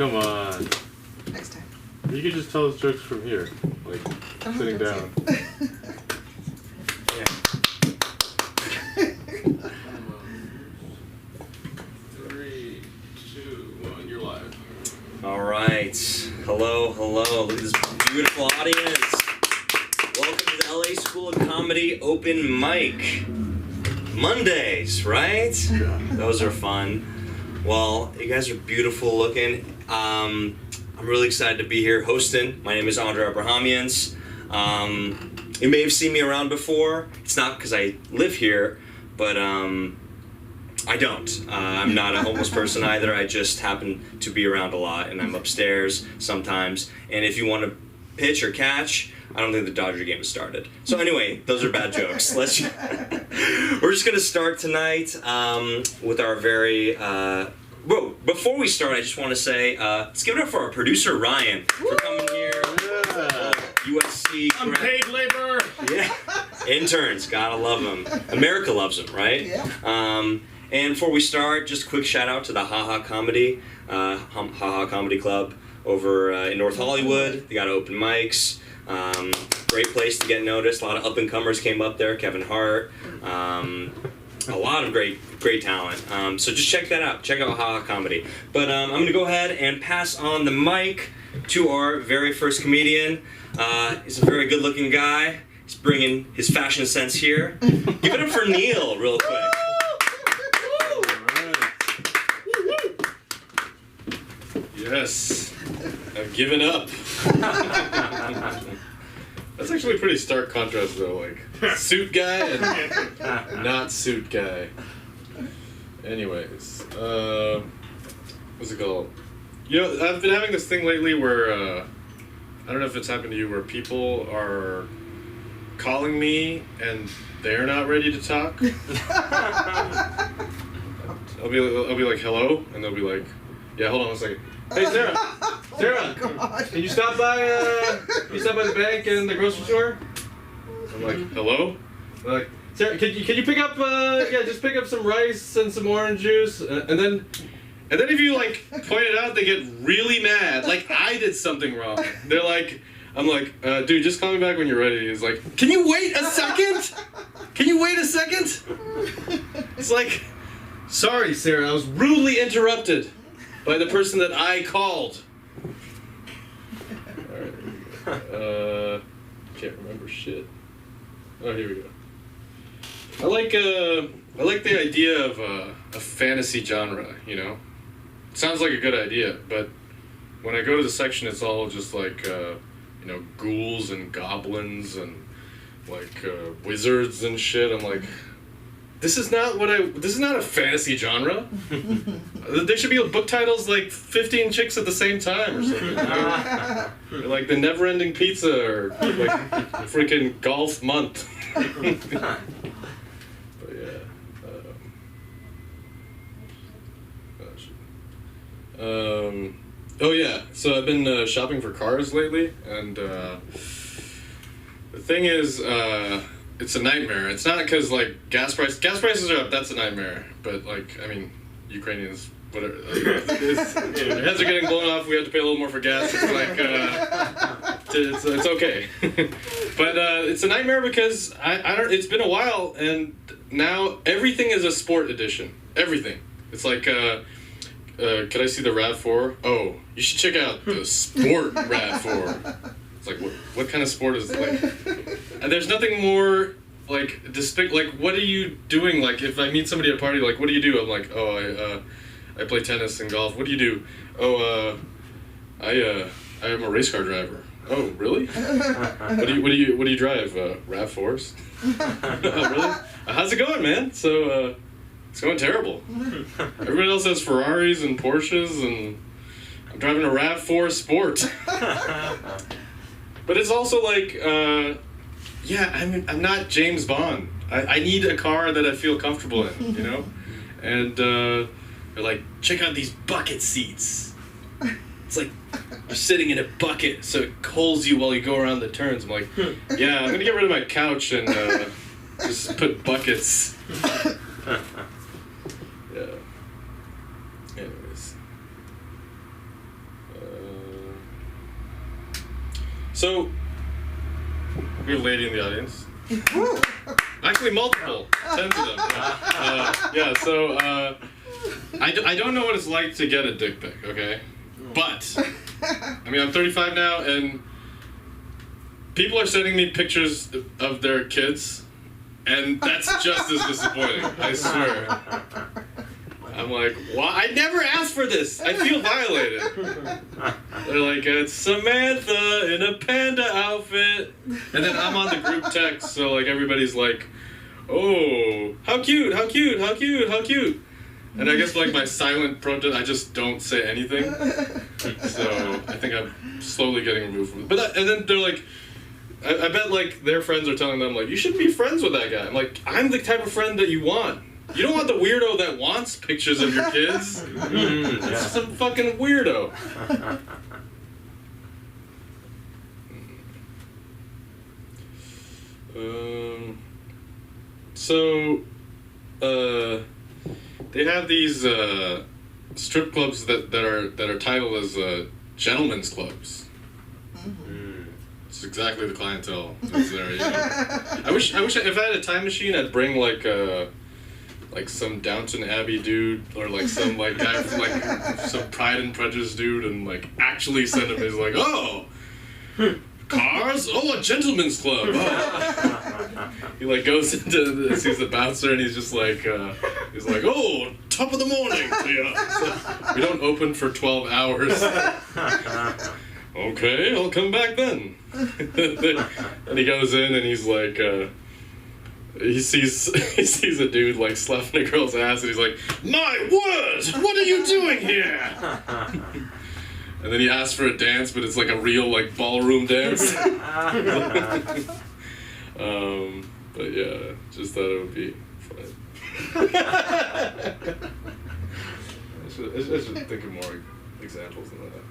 Come on. Next time. You can just tell us jokes from here, like sitting down. Yeah. 3, 2, 1, you're live. All right. Hello, hello. Look at this beautiful audience. Welcome to the LA School of Comedy Open Mic. Mondays, right? Those are fun. Well, you guys are beautiful looking. I'm really excited to be here hosting. My name is Andre Abrahamians. You may have seen me around before. It's not because I live here, but I don't. I'm not a homeless person either. I just happen to be around a lot, and I'm upstairs sometimes. And if you want to pitch or catch, I don't think the Dodger game has started. So anyway, those are bad jokes. We're just going to start tonight with our very... Whoa, before we start, I just want to say, let's give it up for our producer, Ryan, for coming here. Yeah. USC. Unpaid labor. Yeah. Interns, gotta love them. America loves them, right? Yeah. And before we start, just a quick shout out to the HaHa Comedy, HaHa Comedy Club over in North Hollywood. They got open mics. Great place to get noticed. A lot of up-and-comers came up there. Kevin Hart. A lot of great talent. So just check that out. Check out HaHa Comedy. But I'm going to go ahead and pass on the mic to our very first comedian. He's a very good-looking guy. He's bringing his fashion sense here. Give it up for Neil real quick. Yes, I've given up. That's actually a pretty stark contrast, though. Like suit guy and not suit guy. Anyways, what's it called? You know, I've been having this thing lately where I don't know if it's happened to you, where people are calling me and they're not ready to talk. I'll be like hello, and they'll be like, yeah, hold on one second. Hey Sarah, can you stop by the bank and the grocery store? I'm like, hello? They're like, Sarah, can you pick up just pick up some rice and some orange juice, and then if you like point it out, they get really mad, like I did something wrong. They're like, I'm like, dude, just call me back when you're ready. He's like, can you wait a second? Can you wait a second? It's like, sorry, Sarah, I was rudely interrupted by the person that I called. Alright, can't remember shit. Oh, here we go. I like the idea of a fantasy genre, you know? It sounds like a good idea, but when I go to the section, it's all just like, ghouls and goblins and like wizards and shit. I'm like, this is not a fantasy genre. There should be book titles like 15 Chicks at the Same Time or something. Or like The Never-Ending Pizza or like freaking Golf Month. But yeah. Oh yeah, so I've been shopping for cars lately, and the thing is, it's a nightmare. It's not because like gas prices are up. That's a nightmare. But like, I mean, Ukrainians, whatever. Their heads are getting blown off. We have to pay a little more for gas. It's like, it's okay. But it's a nightmare because I don't. It's been a while, and now everything is a sport edition. Everything. It's like, could I see the RAV4? Oh, you should check out the Sport RAV4. It's like, what kind of sport is it? Like, and there's nothing more like like, what are you doing? Like, if I meet somebody at a party, like, what do you do? I'm like, oh, I play tennis and golf. What do you do? Oh, I am a race car driver. Oh, really? What do you drive? RAV4s? Oh, really? How's it going, man? So, it's going terrible. Everybody else has Ferraris and Porsches, and I'm driving a RAV4 Sport. But it's also like, I'm not James Bond. I need a car that I feel comfortable in, you know? And they're like, check out these bucket seats. It's like you're sitting in a bucket, so it holds you while you go around the turns. I'm like, yeah, I'm gonna get rid of my couch and just put buckets. Yeah. Anyways. So, we have a lady in the audience. Actually, multiple. 10 of them. So, I don't know what it's like to get a dick pic, okay? But, I mean, I'm 35 now, and people are sending me pictures of their kids, and that's just as disappointing, I swear. I'm like, why? I never asked for this. I feel violated. They're like, it's Samantha in a panda outfit. And then I'm on the group text, so like everybody's like, oh, how cute, how cute, how cute, how cute. And I guess like my silent protest, I just don't say anything. So I think I'm slowly getting removed from it. But and then they're like, I bet like their friends are telling them like, you shouldn't be friends with that guy. I'm like, I'm the type of friend that you want. You don't want the weirdo that wants pictures of your kids. It's some fucking weirdo. They have these strip clubs that are titled as gentlemen's clubs. It's exactly the clientele that's there. You know? I wish if I had a time machine, I'd bring like some Downton Abbey dude or like some like guy from like some Pride and Prejudice dude and like actually send him. He's like, oh, cars? Oh, a gentleman's club. Oh. He like goes into sees the bouncer and he's just like oh, top of the morning to you. So we don't open for 12 hours. Okay, I'll come back then. And he goes in and he's like, he sees a dude like slapping a girl's ass and he's like, my word, what are you doing here? And then he asks for a dance, but it's like a real like ballroom dance. But yeah, just thought it would be fun. I should think of more examples than that.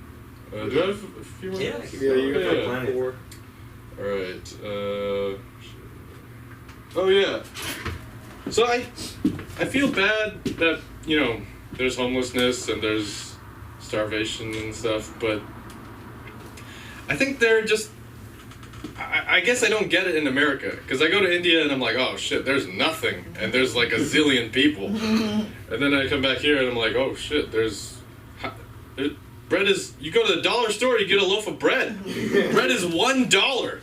Do I have a few more? Yeah, you got yeah. plenty. Alright, oh yeah. So I feel bad that, you know, there's homelessness and there's starvation and stuff, but I think they're just, I guess I don't get it in America, because I go to India and I'm like, oh shit, there's nothing, and there's like a zillion people. And then I come back here and I'm like, oh shit, there's bread is, you go to the dollar store, you get a loaf of bread. Bread is $1.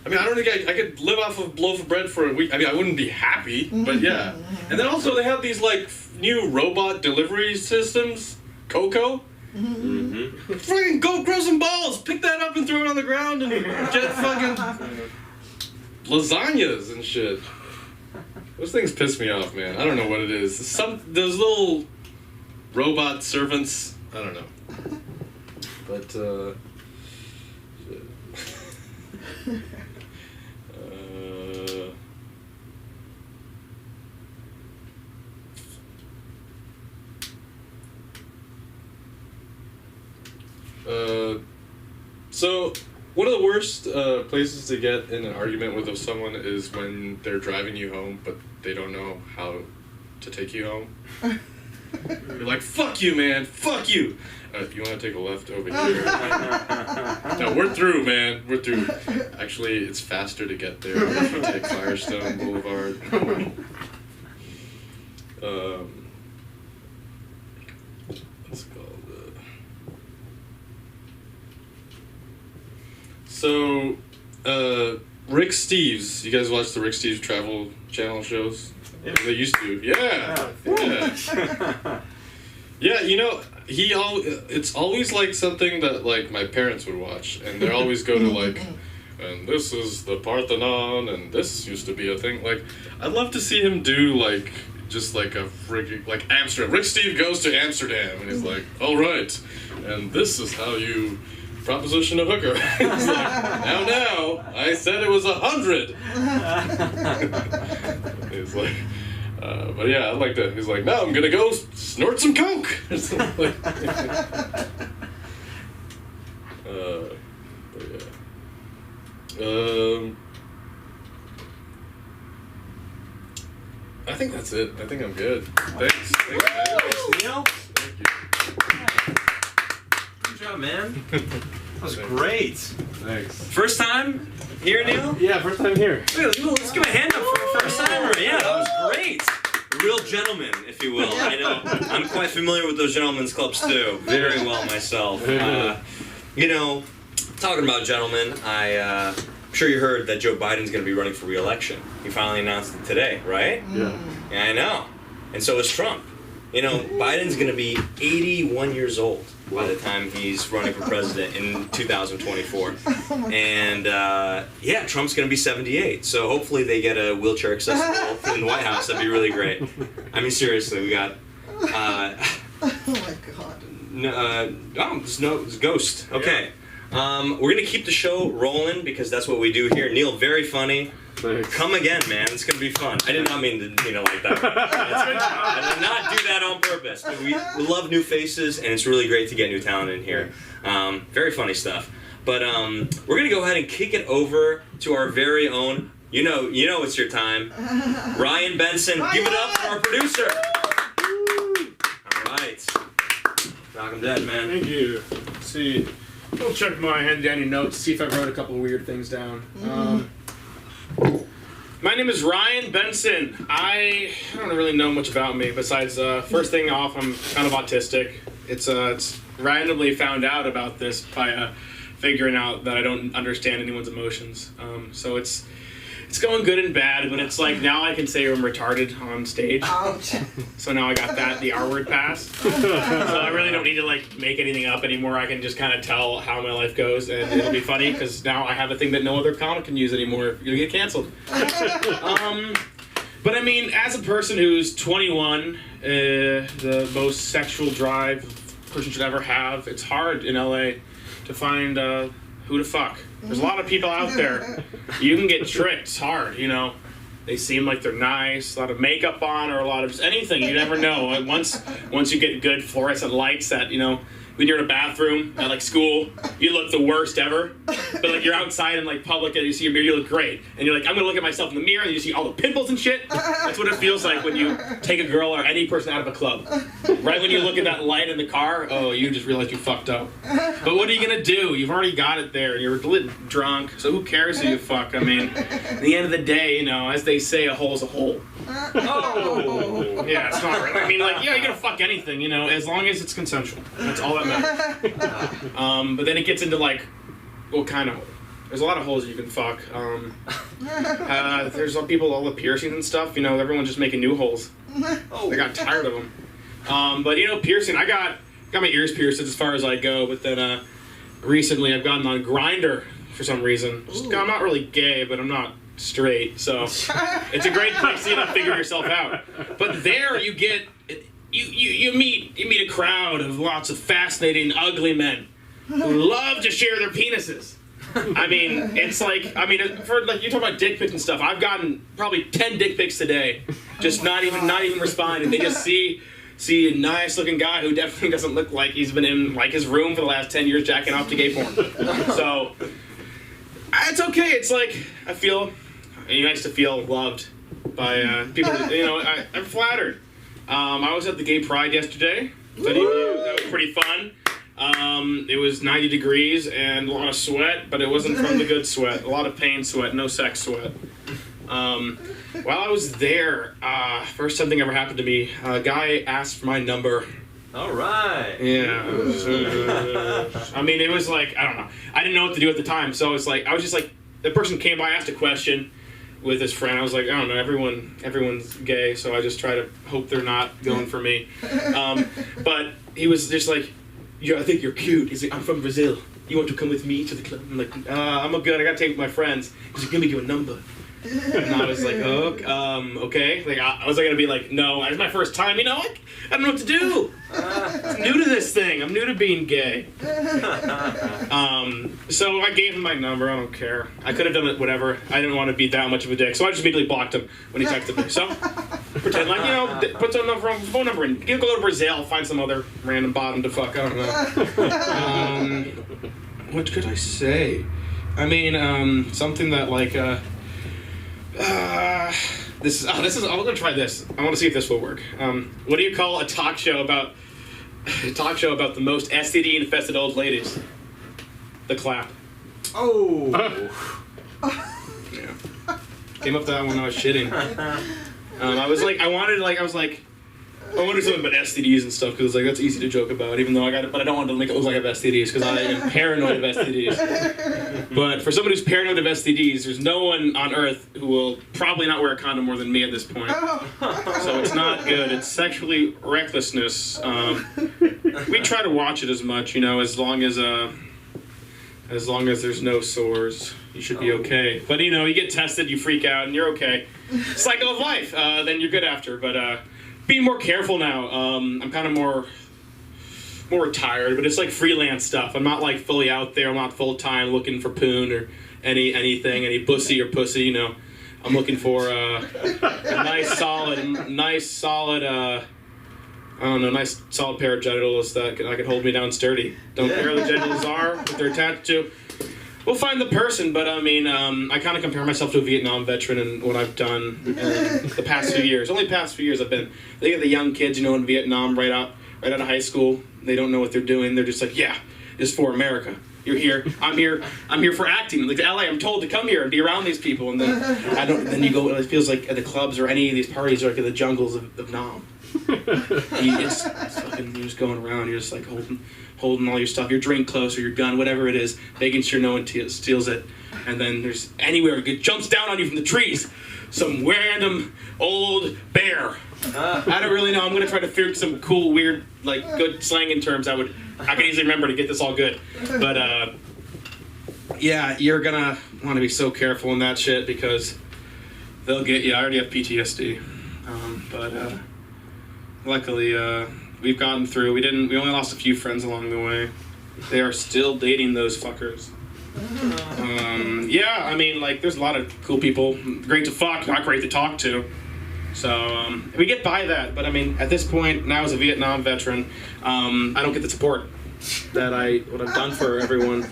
I mean, I don't think I could live off of a loaf of bread for a week. I mean, I wouldn't be happy, but yeah. And then also they have these like new robot delivery systems, Coco. Freaking go grow some balls, pick that up and throw it on the ground and get fucking lasagnas and shit. Those things piss me off, man. I don't know what it is. Those little robot servants, I don't know. But shit. So one of the worst places to get in an argument with someone is when they're driving you home, but they don't know how to take you home. You're like, fuck you, man, fuck you. You want to take a left over here? No, we're through, man. We're through. Actually, it's faster to get there if you take Firestone Boulevard. What's it called? So, Rick Steves. You guys watch the Rick Steves Travel Channel shows? Yeah. They used to. Yeah. Yeah, you know, it's always like something that like my parents would watch, and they always go to like, and this is the Parthenon, and this used to be a thing. Like, I'd love to see him do like just like a friggin' like Amsterdam. Rick Steve goes to Amsterdam, and he's like, all right, and this is how you proposition a hooker. It's like, now, I said it was 100. He's like, but yeah, I like that. He's like, now I'm gonna go snort some coke. But yeah. I think that's it. I think I'm good. Thanks. Neil. Thank you. Good job, man. was great. Thanks. First time here, Neil? Yeah, first time here. Let's give a hand up for a first timer. Yeah, that was great. Real gentleman, if you will. I know I'm quite familiar with those gentlemen's clubs too. Very well myself. You know, talking about gentlemen, I'm sure you heard that Joe Biden's going to be running for re-election. He finally announced it today, right? Yeah. Yeah, I know. And so is Trump. You know, Biden's going to be 81 years old by the time he's running for president in 2024. And, yeah, Trump's going to be 78. So hopefully they get a wheelchair accessible in the White House. That'd be really great. I mean, seriously, we got... Oh my god. It's Ghost. Okay. We're going to keep the show rolling because that's what we do here. Neil, very funny. Thanks. Come again, man. It's gonna be fun. I did not mean to, like that. I did not do that on purpose. But we love new faces, and it's really great to get new talent in here. Very funny stuff. But we're gonna go ahead and kick it over to our very own. You know, it's your time. Ryan Benson. Give it up for our producer. All right. Rock 'em dead, man. Thank you. Let's see. I'll check my handy dandy notes, see if I wrote a couple of weird things down. My name is Ryan Benson. I don't really know much about me besides first thing off, I'm kind of autistic. It's randomly found out about this by figuring out that I don't understand anyone's emotions. So it's going good and bad, but it's like now I can say I'm retarded on stage. Ouch. So now I got the R word pass. So I really don't need to like make anything up anymore. I can just kind of tell how my life goes, and it'll be funny because now I have a thing that no other comic can use anymore. You'll get canceled. But I mean, as a person who's 21, the most sexual drive a person should ever have, it's hard in LA to find who to fuck. There's a lot of people out there. You can get tricked hard, you know. They seem like they're nice, a lot of makeup on, or a lot of just anything. You never know. And once you get good fluorescent lights that, you know, when you're in a bathroom at like school, you look the worst ever. But like you're outside in like public and you see your mirror, you look great. And you're like, I'm gonna look at myself in the mirror, and you see all the pimples and shit. That's what it feels like when you take a girl or any person out of a club. Right when you look at that light in the car, oh, you just realize you fucked up. But what are you gonna do? You've already got it there. You're drunk, so who cares who you fuck? I mean, at the end of the day, you know, as they say, a hole's a hole. Oh. Yeah, it's not right. I mean, like, yeah, you're gonna fuck anything, you know, as long as it's consensual. That's all that matters. But then it gets into like, what kind of hole? There's a lot of holes you can fuck. There's some people, all the piercings and stuff, you know, everyone's just making new holes. I got tired of them. But you know, piercing, I got my ears pierced as far as I go, but then recently I've gotten on Grindr for some reason. I'm not really gay, but I'm not straight, so it's a great place to, you know, figure yourself out. But there you get you meet a crowd of lots of fascinating ugly men who love to share their penises. I mean, it's like, I mean, for like you talk about dick pics and stuff, I've gotten probably 10 dick pics today, just not even responding. They just see a nice looking guy who definitely doesn't look like he's been in like his room for the last 10 years jacking off to gay porn. So it's okay. It's like I feel nice to feel loved by people. You know, I'm flattered. I was at the Gay Pride yesterday. That was pretty fun. It was 90 degrees and a lot of sweat, but it wasn't from the good sweat. A lot of pain sweat, no sex sweat. While I was there, first something ever happened to me. A guy asked for my number. All right. Yeah. I mean, it was like, I don't know. I didn't know what to do at the time, so it's like, I was just like, the person came by, asked a question with his friend. I was like, I don't know, everyone's gay, so I just try to hope they're not going for me. But he was just like, I think you're cute. He's like, I'm from Brazil. You want to come with me to the club? I'm like, I'm good. I gotta take my friends. He's like, give me your number. And I was like, okay. Like, I was gonna be like, no, it's my first time. You know, I don't know what to do. I'm new to this thing. I'm new to being gay. So I gave him my number. I don't care. I could have done it whatever. I didn't want to be that much of a dick, so I just immediately blocked him when he texted me. So pretend like, you know, put some phone number in. Go to Brazil, find some other random bottom to fuck. I don't know. What could I say? I mean, something that like this is. I'm gonna try this. I want to see if this will work. What do you call a talk show about the most STD infested old ladies? The Clap. Oh. Yeah. Came up with that when I was shitting. I wanted something about STDs and stuff because like that's easy to joke about, even though but I don't want to make it look like I have STDs because I am paranoid of STDs. But for someone who's paranoid of STDs, there's no one on earth who will probably not wear a condom more than me at this point. So it's not good. It's sexually recklessness. We try to watch it as much, as long as there's no sores, you should be okay. But you get tested, you freak out, and you're okay. Cycle of life. Then you're good after. But being more careful now. I'm kind of more retired, but it's like freelance stuff. I'm not like fully out there. I'm not full time looking for poon or anything, any bussy or pussy. I'm looking for a nice solid. Nice solid pair of genitals that can hold me down sturdy. Don't care where the genitals are, what they're attached to. We'll find the person, but I kind of compare myself to a Vietnam veteran and what I've done the past few years. Only past few years I've been. They get the young kids, in Vietnam right out of high school. They don't know what they're doing. They're just like, yeah, it's for America. You're here. I'm here for acting. Like LA, I'm told to come here and be around these people, and then Then you go. It feels like at the clubs or any of these parties are like in the jungles of Nam. You're just going around. You're just like holding all your stuff, your drink close or your gun, whatever it is, making sure no one steals it. And then there's anywhere it jumps down on you from the trees, some random old bear. I don't really know. I'm gonna try to figure some cool, weird, good slanging terms I can easily remember to get this all good. But yeah, you're gonna want to be so careful in that shit because they'll get you. I already have PTSD, but luckily we've gotten through. We only lost a few friends along the way. They are still dating those fuckers. Yeah, there's a lot of cool people. Great to fuck, not great to talk to. So we get by that, but at this point, now as a Vietnam veteran, I don't get the support that what I've done for everyone.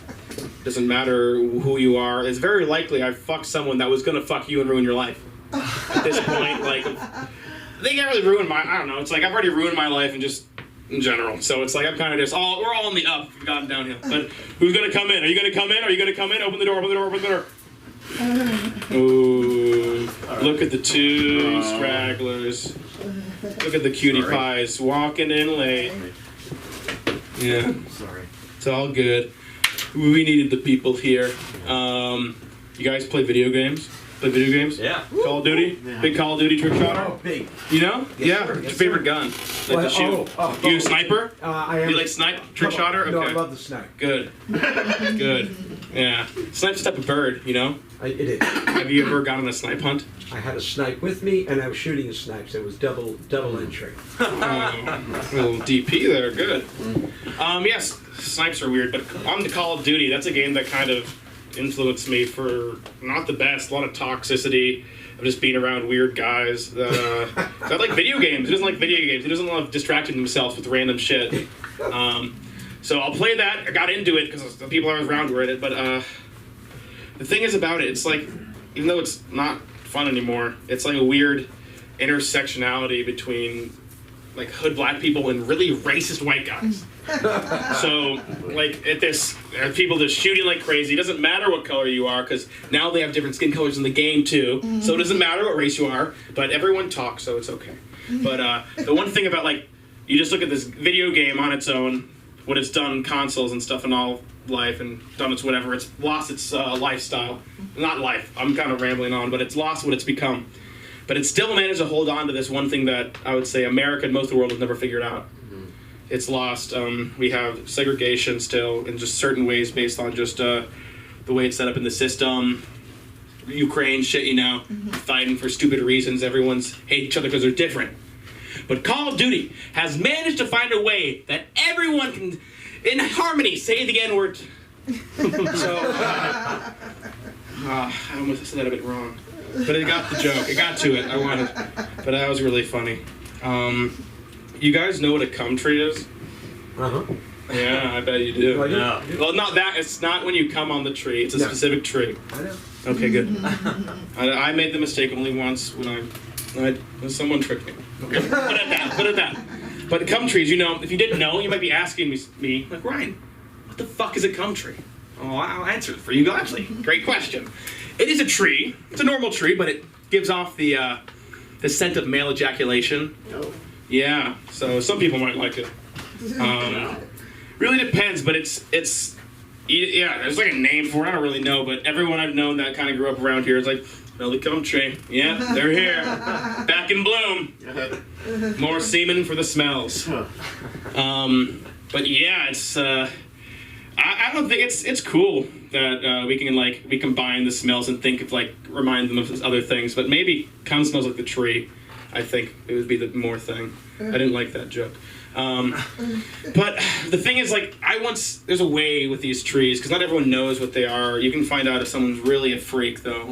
Doesn't matter who you are. It's very likely I fucked someone that was gonna fuck you and ruin your life. At this point, they can't really ruin I don't know. It's like I've already ruined my life and just in general. So it's like I'm kind of just we're all in the up. We've gotten downhill. But who's gonna come in? Are you gonna come in? Are you gonna come in? Open the door. Open the door. Open the door. Ooh, look at the two stragglers. Look at the cutie pies walking in late. Yeah, Sorry. it's all good. We needed the people here. You guys play video games? Yeah. Call of Duty? Yeah. Big Call of Duty trick shotter? Oh, big. You know? Yes, Yeah. sir. What's Yes, your favorite sir. gun? Like Well, to shoot? You a sniper? I am. You like trick shotter? No, Okay. I love the snipe. Good. Good. Yeah. Snipe's a type of bird, you know? It is. Have you ever gone on a snipe hunt? I had a snipe with me, and I was shooting a snipe, so it was double entry. Little DP there, good. Yes, snipes are weird, but on the Call of Duty, that's a game that kind of influenced me for not the best. A lot of toxicity of just being around weird guys that like video games. He doesn't like video games. He doesn't love distracting himself with random shit. So I'll play that. I got into it because the people I was around were in it, but the thing is about it, it's like, even though it's not fun anymore, it's like a weird intersectionality between like hood black people and really racist white guys. So like people just shooting like crazy. It doesn't matter what color you are because now they have different skin colors in the game too. So it doesn't matter what race you are, but everyone talks, so it's okay. But the one thing about you just look at this video game on its own, what it's done consoles and stuff and all life and done its whatever, it's lost its lifestyle. Not life, I'm kind of rambling on, but it's lost what it's become. But it still managed to hold on to this one thing that I would say America and most of the world has never figured out. It's lost. We have segregation still in just certain ways based on just the way it's set up in the system. Ukraine shit, fighting for stupid reasons. Everyone's hate each other because they're different. But Call of Duty has managed to find a way that everyone can, in harmony, say the N-word. So, I almost said that a bit wrong. But it got the joke. It got to it. I wanted. But that was really funny. You guys know what a cum tree is? Uh-huh. Yeah, I bet you do. Well, No. Well, not that. It's not when you come on the tree. It's a No. specific tree. I know. Okay, good. I made the mistake only once when someone tricked me. Put it at that. But cum trees, if you didn't know, you might be asking me like, Ryan, what the fuck is a cum tree? Well, I'll answer it for you. Actually, great question. It is a tree. It's a normal tree, but it gives off the scent of male ejaculation. Oh. Yeah, so some people might like it. Really depends, but it's yeah. There's like a name for it. I don't really know, but everyone I've known that kind of grew up around here is like, smell the cum tree. Yeah, they're here, back in bloom. More semen for the smells. But yeah, it's. I don't think it's cool that we combine the smells and think of remind them of other things. But maybe cum smells like the tree. I think it would be the more thing. I didn't like that joke. But the thing is, there's a way with these trees, because not everyone knows what they are. You can find out if someone's really a freak, though,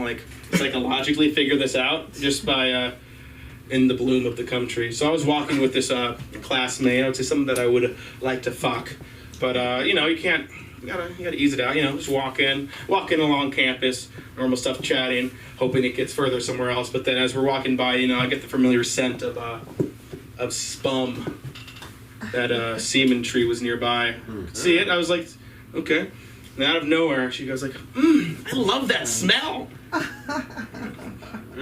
psychologically figure this out just by in the bloom of the cum tree. So I was walking with this classmate. I would say someone that I would like to fuck. But, you gotta ease it out, just walking along campus, normal stuff, chatting, hoping it gets further somewhere else. But then as we're walking by, I get the familiar scent of spum. That semen tree was nearby. Could see it. I was like, okay. And out of nowhere, she goes like, I love that smell.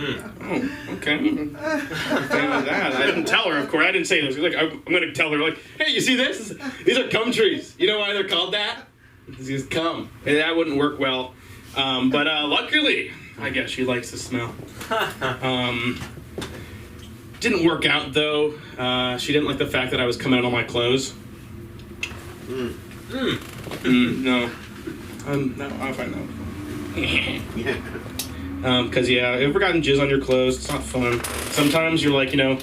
Oh, okay. I'm a fan of that. I didn't tell her, of course. I didn't say this. I'm going to tell her, hey, you see this? These are cum trees. You know why they're called that? Because cum. And that wouldn't work well. But luckily, I guess she likes the smell. Didn't work out, though. She didn't like the fact that I was coming out on my clothes. No. No, I'll find out. Because, yeah, if you've gotten jizz on your clothes, it's not fun. Sometimes you're you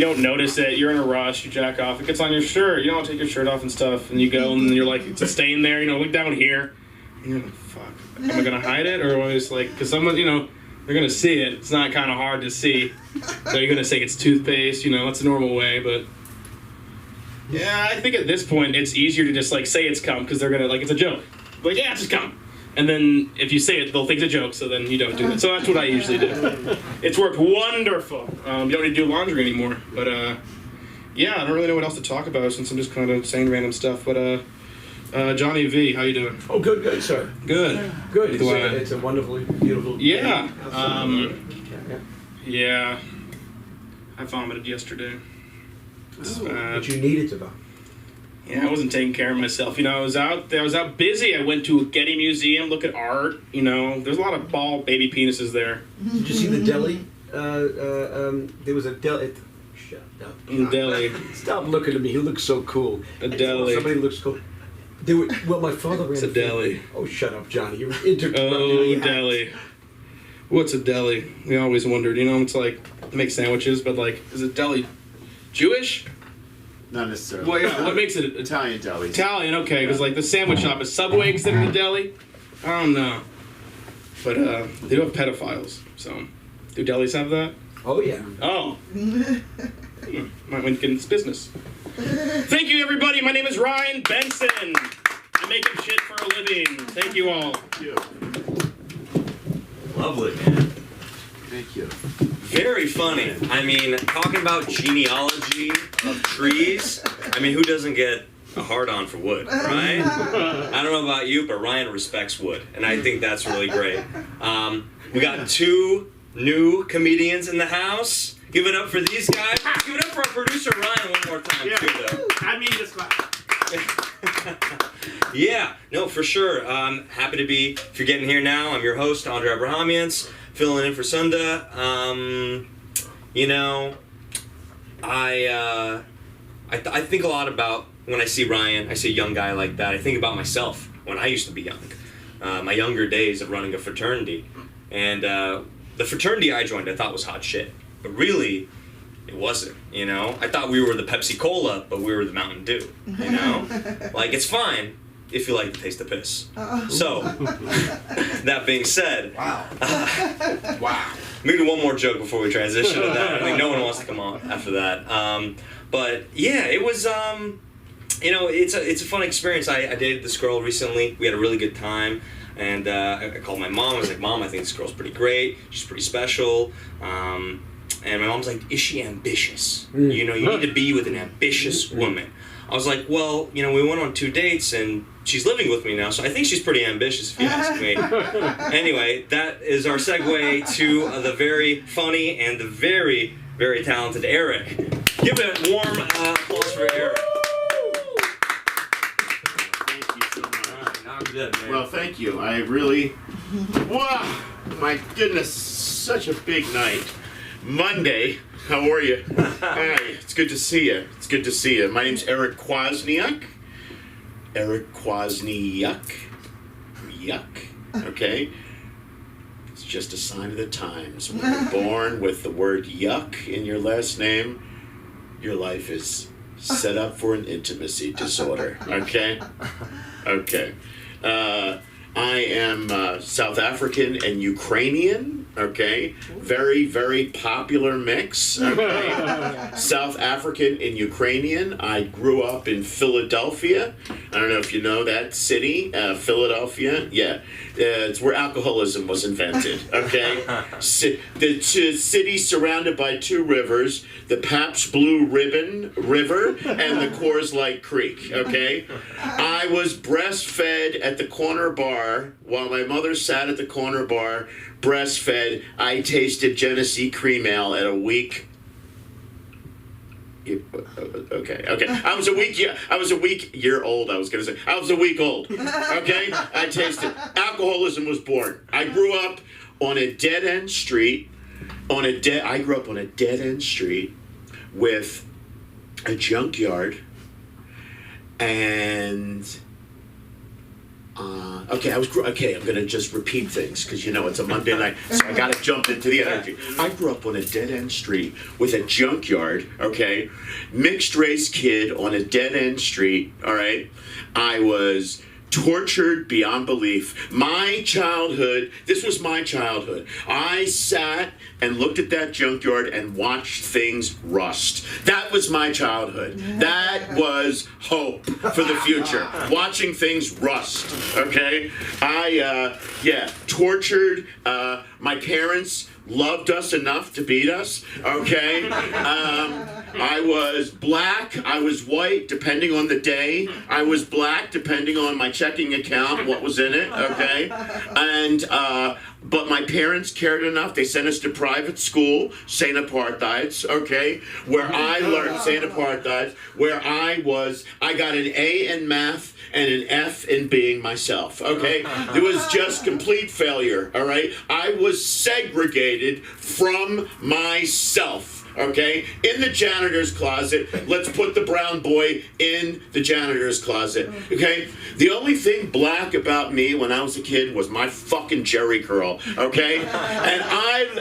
don't notice it. You're in a rush. You jack off. It gets on your shirt. You don't want to take your shirt off and stuff. And you go, and then you're it's a stain there. Look down here. And you're like, fuck. Am I going to hide it? Or am I just because someone, they're going to see it. It's not kind of hard to see. So you're going to say it's toothpaste. That's a normal way. But, yeah, I think at this point it's easier to just, say it's cum because they're going to, it's a joke. Yeah, it's just cum. And then if you say it, they'll think it's a joke, so then you don't do it. So that's what I usually do. It's worked wonderful. You don't need to do laundry anymore. But, yeah, I don't really know what else to talk about since I'm just kind of saying random stuff. But, Johnny V, how you doing? Oh, good, sir. Good. Good. It's a wonderfully beautiful Yeah. day. Yeah. I vomited yesterday. It's bad. But you needed to vomit. Yeah, I wasn't taking care of myself. I was out busy. I went to a Getty Museum, look at art. There's a lot of bald baby penises there. Did you see the deli? There was a deli. Shut up. Deli. Stop looking at me. He looks so cool. A deli. Somebody looks cool. My father ran. It's a deli. Oh, shut up, Johnny. You're interrupting. Oh, deli. What's a deli? We always wondered. It's they make sandwiches, but is a deli Jewish? Not necessarily. Well, yeah. What makes it Italian delis? Italian? Okay, because the sandwich shop is Subway considered a deli. I don't know, but they do have pedophiles. So, do delis have that? Oh yeah. Oh. Might want to get into this business. Thank you, everybody. My name is Ryan Benson. I'm making shit for a living. Thank you all. Thank you. Lovely, man. Thank you. Very funny. Talking about genealogy of trees. Who doesn't get a hard-on for wood, right? I don't know about you, but Ryan respects wood, and I think that's really great. We got 2 new comedians in the house. Give it up for these guys. Give it up for our producer Ryan one more time, too, though. I mean this class. Yeah, no, for sure. Happy to be, if you're getting here now, I'm your host, Andre Abrahamians, filling in for Sunda. I think a lot about, when I see Ryan, I see a young guy like that, I think about myself when I used to be young. My younger days of running a fraternity. And the fraternity I joined I thought was hot shit. But really, it wasn't, I thought we were the Pepsi Cola, but we were the Mountain Dew, it's fine if you like the taste of piss. So, that being said, Wow. Maybe one more joke before we transition to that. I think no one wants to come on after that. But yeah, it was, it's a fun experience. I dated this girl recently. We had a really good time. And I called my mom. I was like, Mom, I think this girl's pretty great. She's pretty special. And my mom's like, is she ambitious? You need to be with an ambitious woman. I was like, well, you know, we went on 2 dates and she's living with me now, so I think she's pretty ambitious, if you ask me. Anyway, that is our segue to the very funny and the very, very talented Eric. Give it a warm applause for Eric. Thank you so much. Now I'm good, man. Well, thank you. I really. Wow, my goodness, such a big night. Monday. How are you? Hi, it's good to see you. It's good to see you. My name's Eric Kwasniak. Eric Kwasniak. Yuck. Okay. It's just a sign of the times. When you're born with the word yuck in your last name, your life is set up for an intimacy disorder. Okay? Okay. I am South African and Ukrainian, okay? Very, very popular mix, okay? South African and Ukrainian. I grew up in Philadelphia. I don't know if you know that city, Philadelphia. Yeah, it's where alcoholism was invented, okay? The city surrounded by 2 rivers, the Pabst Blue Ribbon River and the Coors Light Creek, okay? I was breastfed at the corner bar while my mother sat at the corner bar, breastfed. I tasted Genesee cream ale at a week. Okay. I was a week year old. I was gonna say I was a week old. Okay, I tasted. Alcoholism was born. I grew up on a dead end street. I grew up on a dead end street with a junkyard and. I'm gonna just repeat things because you know it's a Monday night, so I gotta jump into the energy. I grew up on a dead end street with a junkyard, okay? Mixed race kid on a dead end street, all right? I was tortured beyond belief. My childhood, this was my childhood. I sat and looked at that junkyard and watched things rust. That was my childhood. That was hope for the future. Watching things rust, okay? Tortured. My parents loved us enough to beat us, okay? I was black, I was white, depending on the day. I was black, depending on my checking account, what was in it, okay? And, but my parents cared enough, they sent us to private school, St. Apartheid's, okay? Where I learned, St. Apartheid's, where I got an A in math and an F in being myself, okay? It was just complete failure, all right? I was segregated from myself. Okay, in the janitor's closet. Let's put the brown boy in the janitor's closet. Okay, the only thing black about me when I was a kid was my fucking Jerry curl. Okay, and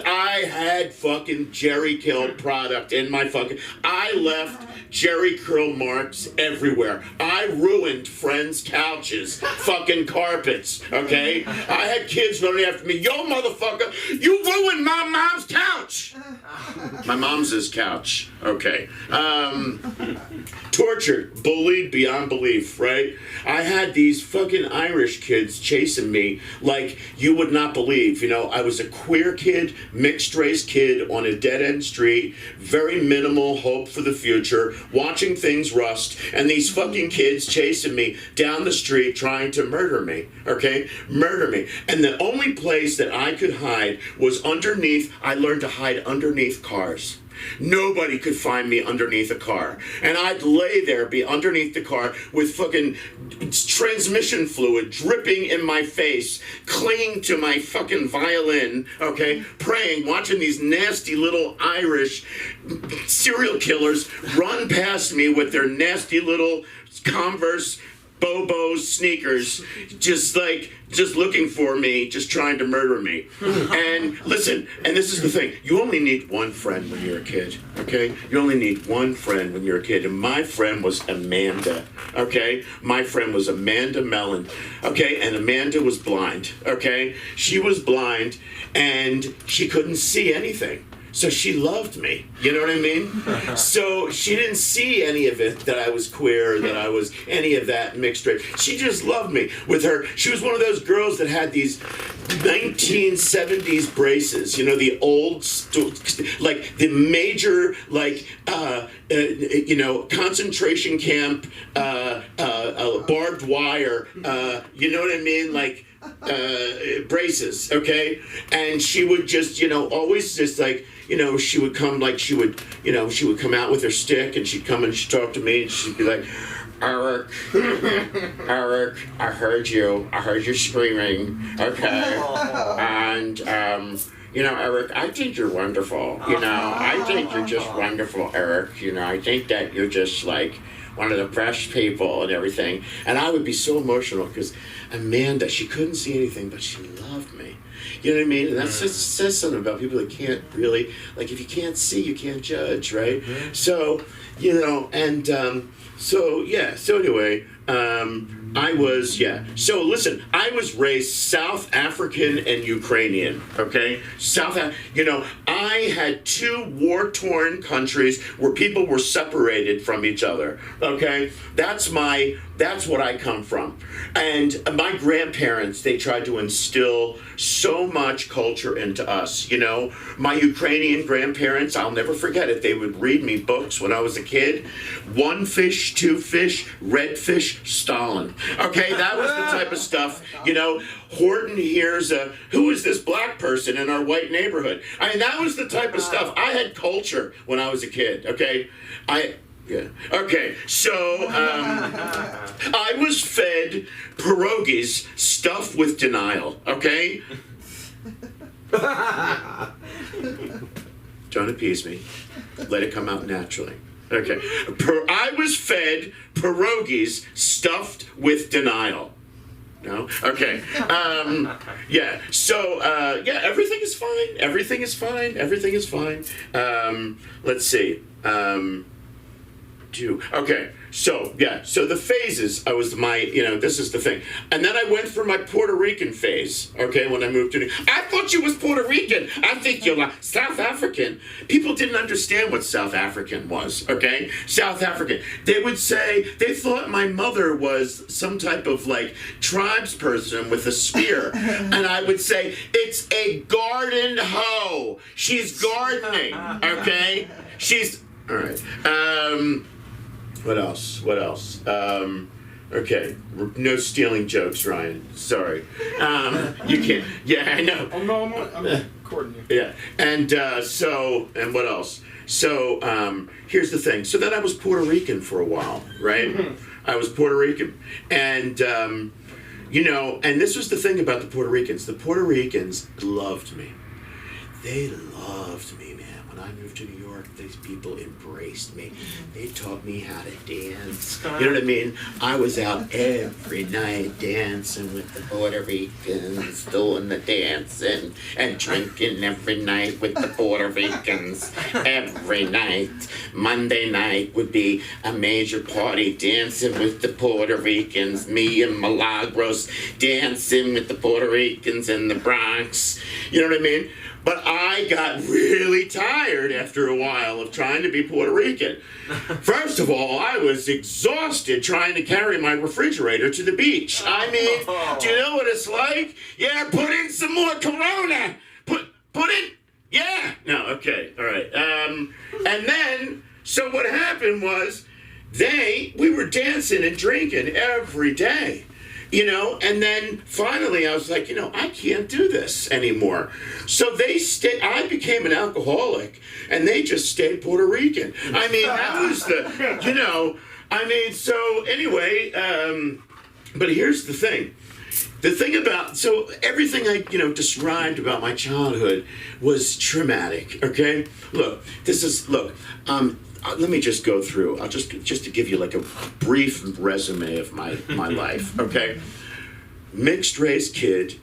I had fucking Jerry curl product in my fucking. I left Jerry curl marks everywhere. I ruined friends' couches, fucking carpets. Okay, I had kids running after me. Yo, motherfucker, you ruined my mom's couch. My mom's couch. Okay. Tortured, bullied beyond belief, right? I had these fucking Irish kids chasing me like you would not believe. You know, I was a queer kid, mixed race kid on a dead end street, very minimal hope for the future, watching things rust, and these fucking kids chasing me down the street trying to murder me, okay? Murder me. And the only place that I could hide was underneath, I learned to hide underneath cars. Nobody could find me underneath a car. And I'd lay there, be underneath the car with fucking transmission fluid dripping in my face, clinging to my fucking violin, okay, praying, watching these nasty little Irish serial killers run past me with their nasty little Converse Bobo sneakers, just looking for me, just trying to murder me. And listen, and this is the thing, you only need one friend when you're a kid, okay? You only need one friend when you're a kid, and my friend was Amanda, okay? My friend was Amanda Mellon, okay? And Amanda was blind, okay? She was blind, and she couldn't see anything. So she loved me. You know what I mean? So she didn't see any of it, that I was queer, that I was any of that mixed race. She just loved me. With her, she was one of those girls that had these 1970s braces. You know, the old, like the major, like, you know, concentration camp, barbed wire, you know what I mean? Like, braces, okay? And she would just, you know, always just like, you know, she would come like she would, you know, she would come out with her stick and she'd come and she'd talk to me and she'd be like, Eric, Eric, I heard you screaming, okay? And, you know, Eric, I think you're wonderful, you know, I think you're just wonderful, Eric, you know, I think that you're just like one of the best people and everything. And I would be so emotional because Amanda, she couldn't see anything, but she loved me. You know what I mean? And that says something about people that can't really, like, if you can't see, you can't judge, right? So, you know, and so, yeah, so anyway, So listen, I was raised South African and Ukrainian, okay? You know, I had two war-torn countries where people were separated from each other, okay? That's what I come from. And my grandparents, they tried to instill so much culture into us, you know? My Ukrainian grandparents, I'll never forget it, they would read me books when I was a kid. One fish, two fish, red fish, Stalin. Okay, that was the type of stuff, you know? Horton hears, who is this black person in our white neighborhood? I mean, that was the type of stuff. I had culture when I was a kid, okay? Yeah. Okay, so I was fed pierogies stuffed with denial, okay? Don't appease me. Let it come out naturally. Okay. I was fed pierogies stuffed with denial. No? Okay. Yeah. So, yeah, everything is fine. Everything is fine. Everything is fine. Let's see. Okay, so, yeah, so the phases, this is the thing. And then I went for my Puerto Rican phase, okay, when I moved to I thought you was Puerto Rican. I think you're like South African. People didn't understand what South African was, okay? South African. They would say, they thought my mother was some type of, like, tribes person with a spear. And I would say, it's a garden hoe. She's gardening, okay? All right. What else? Okay. No stealing jokes, Ryan. Sorry. You can't. Yeah, I know. Oh, no, I'm recording you. Yeah. And and what else? So, here's the thing. So then I was Puerto Rican for a while, right? I was Puerto Rican. And, you know, and this was the thing about the Puerto Ricans. The Puerto Ricans loved me. They loved me, man. When I moved to New York, these people embraced me. They taught me how to dance. You know what I mean? I was out every night dancing with the Puerto Ricans, doing the dancing and drinking every night with the Puerto Ricans. Every night. Monday night would be a major party, dancing with the Puerto Ricans. Me and Milagros dancing with the Puerto Ricans in the Bronx. You know what I mean? But I got really tired after a while of trying to be Puerto Rican. First of all, I was exhausted trying to carry my refrigerator to the beach. I mean, do you know what it's like? Yeah, put in some more Corona. Put in, yeah. No, okay, all right. And then, so what happened was, we were dancing and drinking every day. You know, and then finally I was like, you know, I can't do this anymore. So I became an alcoholic, and they just stayed Puerto Rican. I mean, that was so anyway, but here's the thing. The thing about, so everything I, described about my childhood was traumatic, okay? Look, let me just go through. I'll just to give you like a brief resume of my life, okay? Mixed race kid,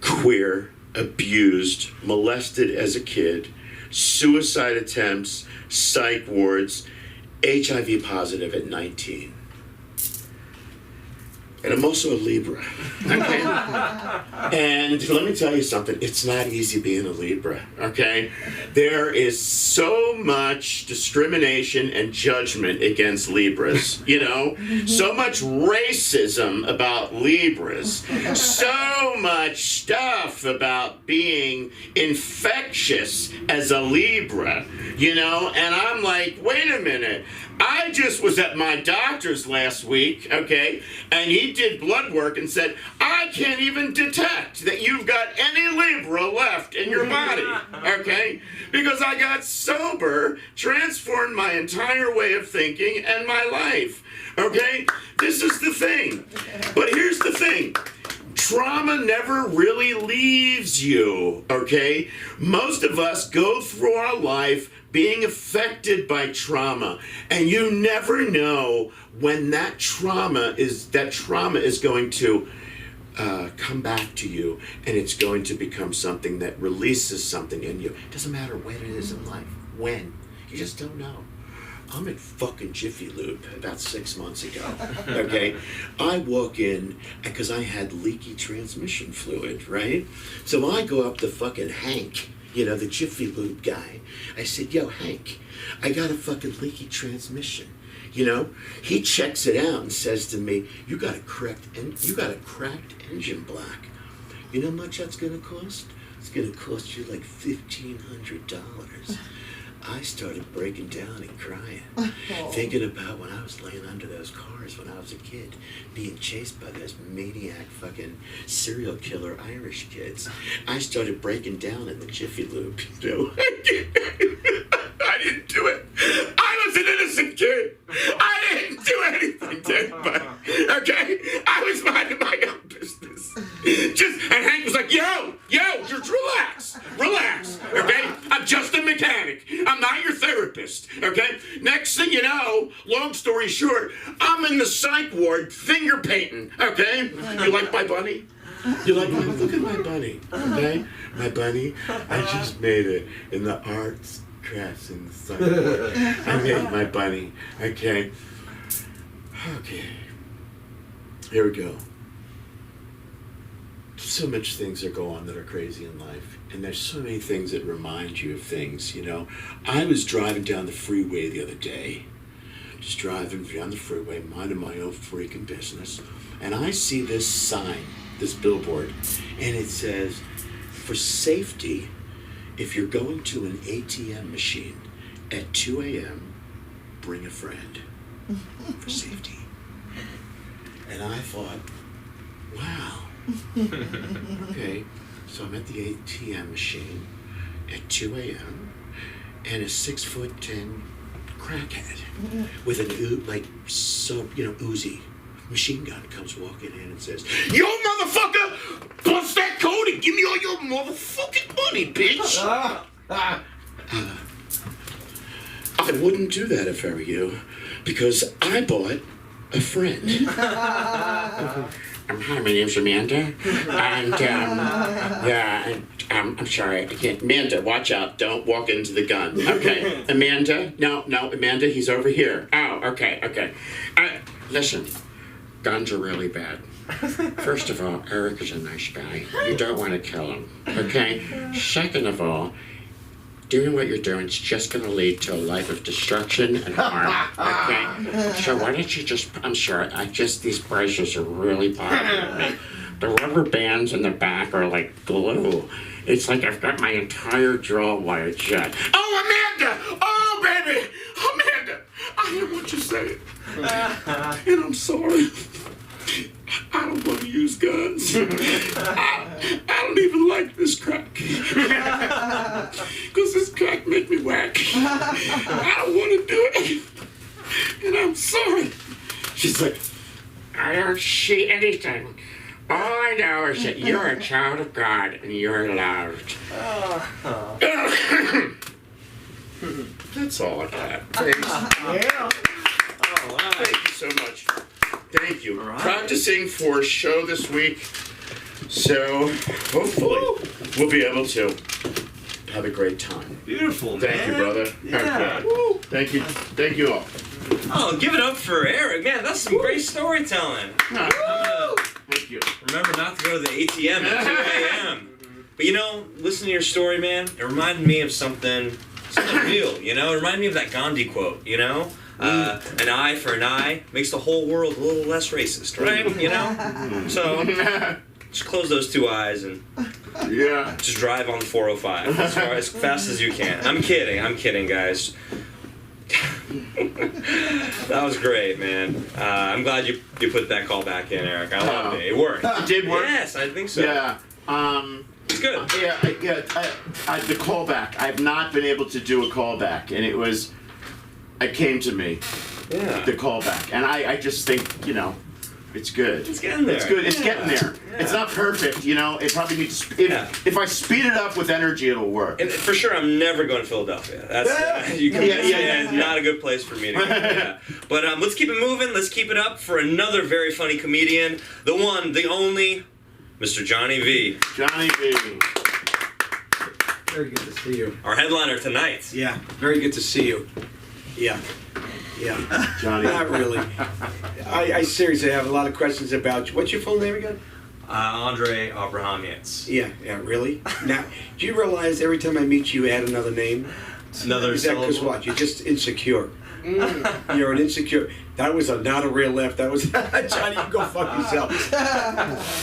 queer, abused, molested as a kid, suicide attempts, psych wards, HIV positive at 19. And I'm also a Libra. Okay? And let me tell you something, it's not easy being a Libra, okay? There is so much discrimination and judgment against Libras, you know? So much racism about Libras. So much stuff about being infectious as a Libra, you know? And I'm like, wait a minute. I just was at my doctor's last week, okay, and he did blood work and said, I can't even detect that you've got any Libra left in your body, okay, because I got sober, transformed my entire way of thinking and my life, okay? This is the thing. But here's the thing. Trauma never really leaves you, okay? Most of us go through our life being affected by trauma, and you never know when that trauma is going to come back to you, and it's going to become something that releases something in you. It doesn't matter when it is in life. When. You just don't know. I'm at fucking Jiffy Lube about 6 months ago, okay? I walk in because I had leaky transmission fluid, right? So I go up to fucking Hank, you know, the Jiffy Lube guy. I said, yo, Hank, I got a fucking leaky transmission. You know, he checks it out and says to me, you got a cracked engine block. You know how much that's gonna cost? It's gonna cost you like $1,500. I started breaking down and crying, thinking about when I was laying under those cars when I was a kid, being chased by those maniac fucking serial killer Irish kids. I started breaking down in the Jiffy Lube, you know. I didn't do it. I was an innocent kid. I didn't do anything to anybody, okay? I was minding my own business. And Hank was like, yo, just relax, okay? I'm just a mechanic. I'm not your therapist, okay? Next thing you know, long story short, I'm in the psych ward finger painting, okay? You like my bunny? You like my, look at my bunny, okay? My bunny, I just made it in the arts, crafts, and the psych ward. I made my bunny, okay? Okay. Here we go. So much things that go on that are crazy in life, and there's so many things that remind you of things, you know. I was driving down the freeway the other day, just driving down the freeway, minding my own freaking business, and I see this sign, this billboard, and it says, for safety, if you're going to an ATM machine at 2 a.m., bring a friend, for safety. And I thought, wow. Okay, so I'm at the ATM machine at 2 a.m. and a 6'10" crackhead with an Uzi machine gun comes walking in and says, "Yo, motherfucker, bust that code and give me all your motherfucking money, bitch." I wouldn't do that if I were you, because I bought a friend. Hi, my name's Amanda, and I'm sorry, I can't. Amanda, watch out! Don't walk into the gun. Okay, Amanda. No, Amanda. He's over here. Oh, okay. Listen, guns are really bad. First of all, Eric is a nice guy. You don't want to kill him. Okay. Second of all, doing what you're doing is just going to lead to a life of destruction and harm, okay? So why don't you just, I'm sorry, these braces are really bothering me. The rubber bands in the back are like glue. It's like I've got my entire jaw wired shut. Oh, Amanda! Oh, baby! Amanda! I hear what you say. And I'm sorry. I don't want to use guns. I don't even like this crack. Because this crack make me whack. I don't want to do it. And I'm sorry. She's like, I don't see anything. All I know is that you're a child of God and you're loved. That's all I got. Thanks. Yeah. Oh, wow. Thank you so much. Thank you. Right. Practicing for a show this week, so hopefully we'll be able to have a great time. Beautiful, Thank you, brother. Yeah. Okay. Thank you all. Oh, give it up for Eric. Man, that's some great storytelling. Huh. about to go to the ATM at 2 a.m. But you know, listening to your story, man, it reminded me of something real. You know, it reminded me of that Gandhi quote. You know, an eye for an eye makes the whole world a little less racist, right? You know, so just close those two eyes and just drive on the 405 as fast as you can. I'm kidding, guys. That was great, man. I'm glad you put that call back in, Eric. I loved it. It worked. It did work? Yes, I think so. Yeah. It's good. The callback. I've not been able to do a callback, and it came to me, Yeah. the callback. And I just think, you know, it's good. It's getting there. It's good. It's getting there. Yeah. It's not perfect, you know. It probably needs. If I speed it up with energy, it'll work. And for sure, I'm never going to Philadelphia. That's you can it's not a good place for me to go. Yeah. But let's keep it moving. Let's keep it up for another very funny comedian, the one, the only, Mr. Johnny V. Johnny V. Very good to see you. Our headliner tonight. Yeah, very good to see you. Yeah. Johnny. Not really. I seriously have a lot of questions about you. What's your full name again? Andre Abrahamians. Yeah, really? Now, do you realize every time I meet you, add another name? Another Is that because syllable. what? You're just insecure. You're an insecure. That was not a real laugh. That was, Johnny, you go fuck yourself.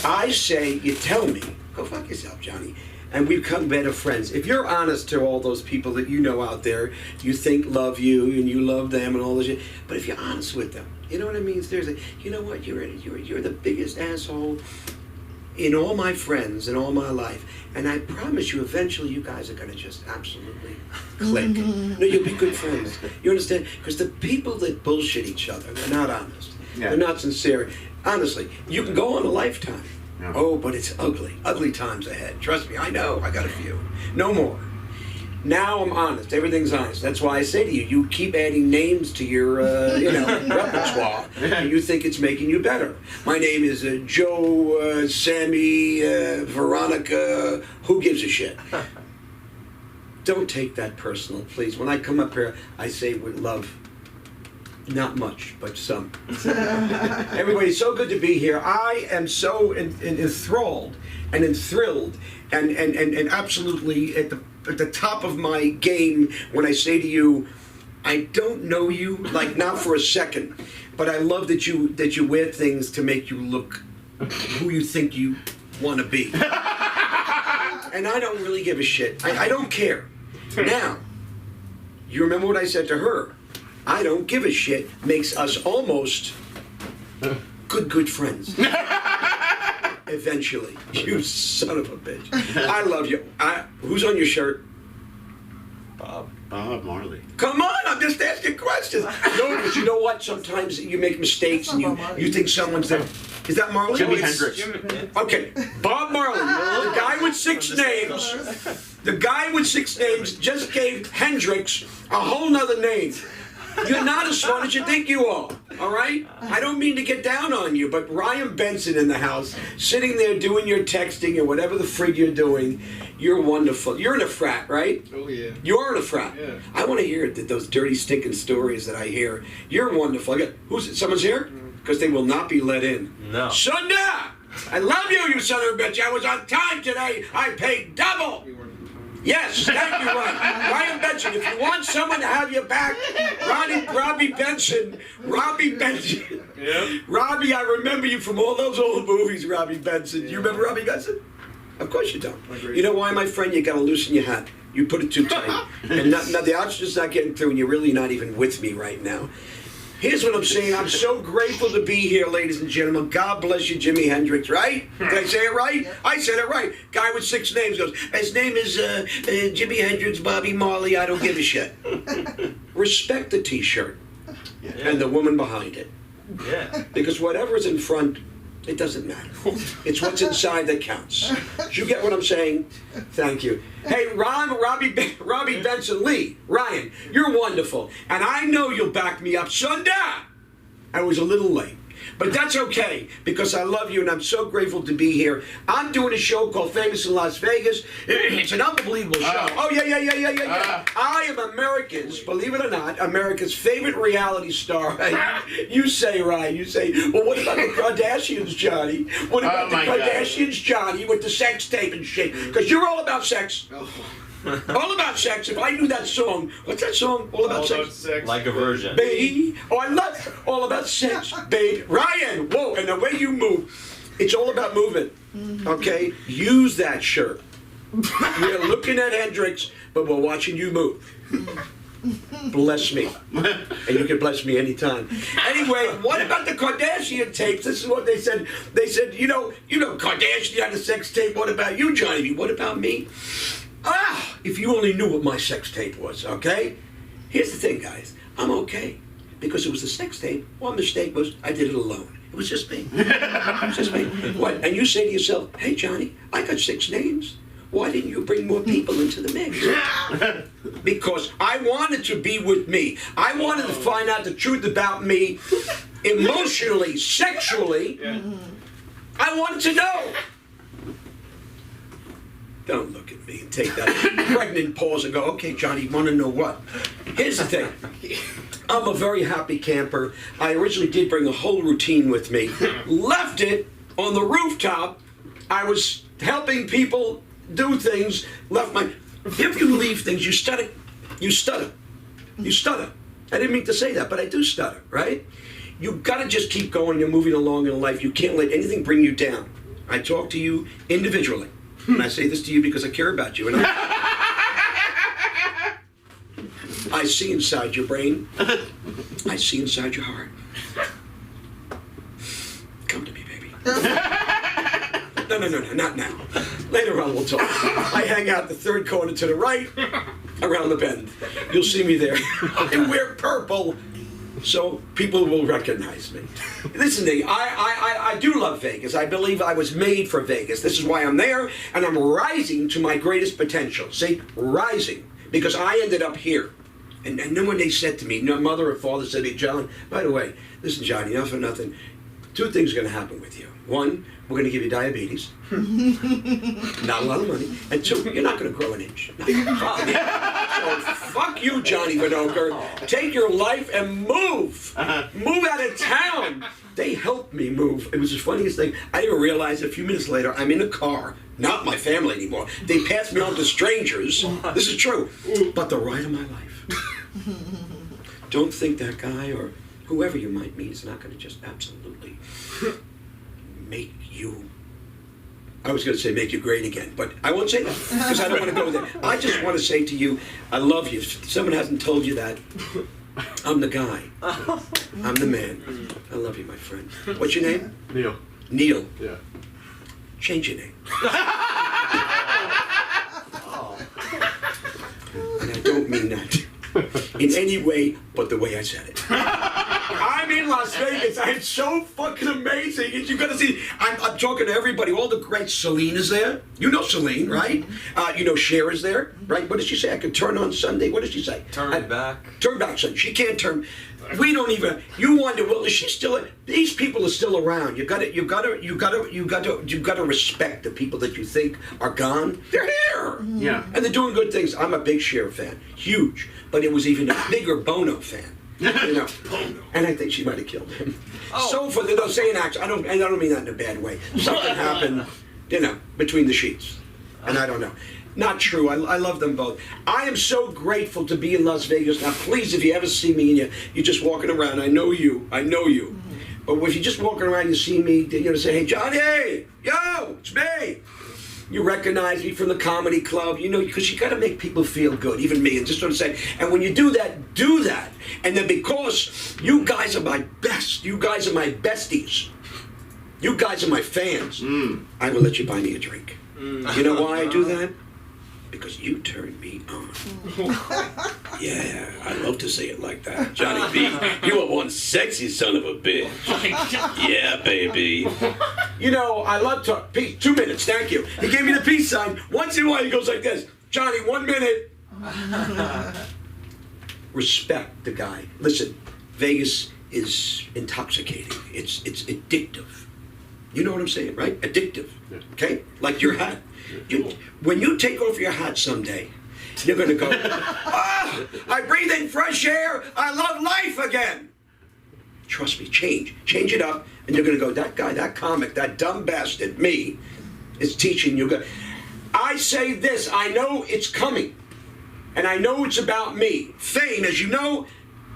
I say, you tell me, go fuck yourself, Johnny. And we become better friends. If you're honest to all those people that you know out there, you think love you and you love them and all this shit. But if you're honest with them, you know what I mean? There's you know what? You're the biggest asshole in all my friends and all my life. And I promise you, eventually, you guys are going to just absolutely click. No, you'll be good friends. You understand? Because the people that bullshit each other, they're not honest. Yeah. They're not sincere. Honestly, you can go on a lifetime. Yeah. Oh, but it's ugly. Ugly times ahead. Trust me, I know. I got a few. No more. Now I'm honest. Everything's honest. That's why I say to you, you keep adding names to your, repertoire, and you think it's making you better. My name is Joe, Sammy, Veronica. Who gives a shit? Don't take that personal, please. When I come up here, I say with love. Not much, but some. Everybody, so good to be here. I am so enthralled and enthrilled and absolutely at the top of my game when I say to you, I don't know you, like not for a second, but I love that you wear things to make you look who you think you want to be. And I don't really give a shit. I don't care. Now, you remember what I said to her? I don't give a shit makes us almost good friends. Eventually. You son of a bitch. I love you. Who's on your shirt? Bob. Bob Marley. Come on, I'm just asking questions. No, because you know what? Sometimes you make mistakes and you think someone's there. Is that Marley? Jimi Hendrix. Okay, Bob Marley, the guy with 6 names. The guy with 6 names just gave Hendrix a whole nother name. You're not as smart as you think you are, all right? I don't mean to get down on you, but Ryan Benson in the house, sitting there doing your texting or whatever the frig you're doing, you're wonderful. You're in a frat, right? Oh, yeah. You're in a frat. Yeah. I want to hear those dirty, stinking stories that I hear. You're wonderful. Someone's here? Because they will not be let in. No. Sunda! I love you, you son of a bitch. I was on time today. I paid double. Yes, thank you, Ryan Benson. If you want someone to have your back, Robbie Benson. Yep. Robbie, I remember you from all those old movies, Robbie Benson. Yeah. You remember Robbie Benson? Of course you don't. You know why, my friend? You got to loosen your hat. You put it too tight. And now the oxygen's not getting through, and you're really not even with me right now. Here's what I'm saying. I'm so grateful to be here, ladies and gentlemen. God bless you, Jimi Hendrix, right? Did I say it right? Yeah. I said it right. Guy with 6 names goes, his name is Jimi Hendrix, Bobby Marley, I don't give a shit. Respect the T-shirt and the woman behind it. Yeah. Because whatever's in front, it doesn't matter. It's what's inside that counts. Do you get what I'm saying? Thank you. Hey, Robbie Benson, Lee, Ryan, you're wonderful. And I know you'll back me up. Sunda! I was a little late. But that's okay, because I love you and I'm so grateful to be here. I'm doing a show called Famous in Las Vegas. It's an unbelievable show. Oh, yeah. I am America's, believe it or not, America's favorite reality star. You say, Ryan, you say, well, what about the Kardashians, Johnny? What about the Kardashians, Johnny, with the sex tape and shit? Because you're all about sex. All about sex. If I knew that song, what's that song? All about sex. Like a virgin. Baby. Oh, I love All About Sex, babe. Ryan, whoa, and the way you move, it's all about movement. Okay? Use that shirt. We're looking at Hendrix, but we're watching you move. Bless me. And you can bless me anytime. Anyway, what about the Kardashian tapes? This is what they said. They said, you know, Kardashian had a sex tape. What about you, Johnny? What about me? If you only knew what my sex tape was, okay? Here's the thing, guys. I'm okay. Because it was a sex tape. One mistake was I did it alone. It was just me. It was just me. What? And you say to yourself, hey, Johnny, I got 6 names. Why didn't you bring more people into the mix? Because I wanted to be with me. I wanted to find out the truth about me emotionally, sexually. I wanted to know. Don't look at me and take that pregnant pause and go, okay, Johnny, you want to know what? Here's the thing. I'm a very happy camper. I originally did bring a whole routine with me. Left it on the rooftop. I was helping people do things. Left my... If you leave things, you stutter. You stutter. You stutter. I didn't mean to say that, but I do stutter, right? You've got to just keep going. You're moving along in life. You can't let anything bring you down. I talk to you individually. And I say this to you because I care about you. And I see inside your brain. I see inside your heart. Come to me, baby. No, not now. Later on we'll talk. I hang out the third corner to the right, around the bend. You'll see me there. I wear purple, so people will recognize me. Listen to me, I do love Vegas. I believe I was made for Vegas. This is why I'm there, and I'm rising to my greatest potential. See, rising, because I ended up here. And then when they said to me, no mother or father said to me, John, by the way, listen, Johnny, not for nothing, 2 things are going to happen with you. 1, we're going to give you diabetes. Not a lot of money. And 2, you're not going to grow an inch. So fuck you, Johnny Vinokur. Take your life and move. Move out of town. They helped me move. It was the funniest thing. I didn't realize a few minutes later, I'm in a car. Not my family anymore. They passed me on to strangers. This is true. But the ride of my life. Don't think that guy or whoever you might meet is not going to just absolutely make you... I was going to say make you great again, but I won't say that because I don't want to go there. I just want to say to you, I love you. If someone hasn't told you that, I'm the guy. I'm the man. I love you, my friend. What's your name? Neil. Neil. Yeah. Change your name. And I don't mean that in any way but the way I said it. I'm in Las Vegas. I'm so fucking amazing. And you got to see, I'm talking to everybody. All the great. Celine is there. You know Celine, right? You know Cher is there, right? What did she say? I could turn on Sunday. What did she say? Turn back. Turn back Sunday. She can't turn. We don't even. You wonder, well, is she still? These people are still around. You got to respect the people that you think are gone. They're here. Yeah. And they're doing good things. I'm a big Cher fan, huge. But it was even a bigger Bono fan. You know, and I think she might have killed him. So for the saying actually, I don't mean that in a bad way. Something happened, you know, between the sheets, and I don't know. Not true. I love them both. I am so grateful to be in Las Vegas. Now, please, if you ever see me and you're just walking around, I know you. But if you're just walking around, and you see me, you're gonna say, "Hey, Johnny, yo, it's me." You recognize me from the comedy club, you know, because you got to make people feel good, even me. And just what I'm saying. And when you do that, do that. And then because you guys are my best, you guys are my besties, you guys are my fans, I will let you buy me a drink. You know why I do that? Because you turned me on. Yeah, I love to say it like that. Johnny B, you are one sexy son of a bitch. Yeah, baby. You know, I love to... Peace, 2 minutes, thank you. He gave me the peace sign. Once in a while, he goes like this. Johnny, 1 minute. Respect the guy. Listen, Vegas is intoxicating. It's addictive. You know what I'm saying, right? Addictive. Yeah. Okay? Like your hat. When you take off your hat someday, you're going to go, ah, I breathe in fresh air. I love life again. Trust me, change it up, and you're going to go, that guy, that comic, that dumb bastard, me, is teaching you. I say this, I know it's coming, and I know it's about me. Fame, as you know,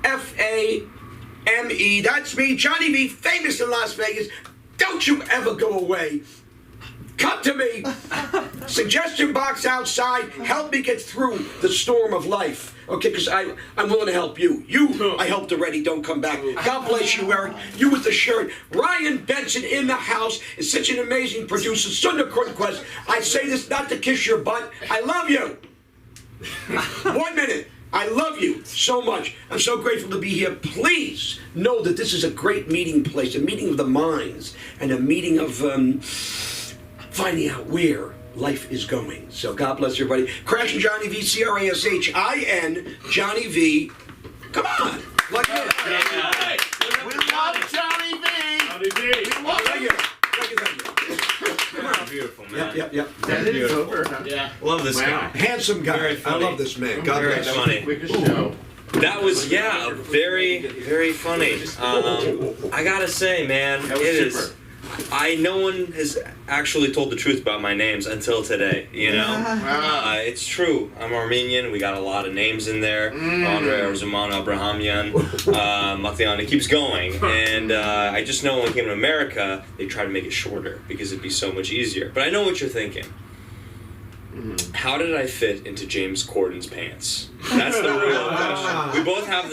F-A-M-E, that's me, Johnny V, famous in Las Vegas. Don't you ever go away. Come to me. Suggestion box outside. Help me get through the storm of life. Okay, because I'm willing to help you. You, I helped already. Don't come back. God bless you, Eric. You with the shirt. Ryan Benson in the house is such an amazing producer. Sunda Quest. I say this not to kiss your butt. I love you. 1 minute. I love you so much. I'm so grateful to be here. Please know that this is a great meeting place, a meeting of the minds, and a meeting of finding out where life is going. So God bless everybody. Crashing Johnny V, C-R-A-S-H-I-N, Johnny V. Come on. Like this. We love Johnny V. Johnny V. Thank you. Beautiful, man. Yep. That is over. Yeah. Love this guy. Handsome guy. Very I funny. love this man. God Very bless him. funny. Quickest show. That was, yeah, very, very funny. I gotta say, man, That was it is. super. No one has actually told the truth about my names until today, you know? Wow. It's true. I'm Armenian. We got a lot of names in there. Andre Arzuman, Abrahamyan, Mathian. It keeps going. And I just know when we came to America, they try to make it shorter because it'd be so much easier. But I know what you're thinking. How did I fit into James Corden's pants? That's the real question. We both have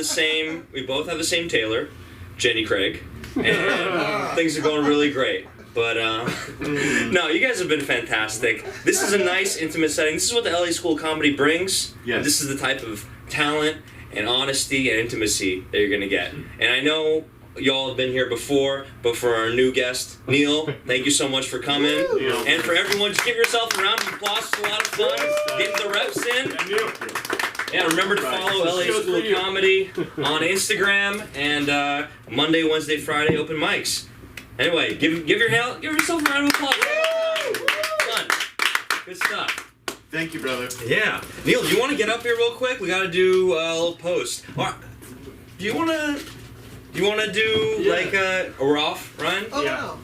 the same tailor, Jenny Craig, and things are going really great. But no, you guys have been fantastic. This is a nice, intimate setting. This is what the LA School of Comedy brings. Yes. This is the type of talent and honesty and intimacy that you're gonna get. And I know y'all have been here before, but for our new guest, Neil, thank you so much for coming. Neil. And for everyone, just give yourself a round of applause. It's a lot of fun. Getting the reps in. And you. Yeah, remember to follow LA School of Comedy on Instagram and Monday, Wednesday, Friday open mics. Anyway, give yourself a round of applause. Fun. Good stuff. Thank you, brother. Yeah. Neil, do you want to get up here real quick? We got to do a little post. Or, do you want to do like we're off, Ryan? Oh, Yeah. no.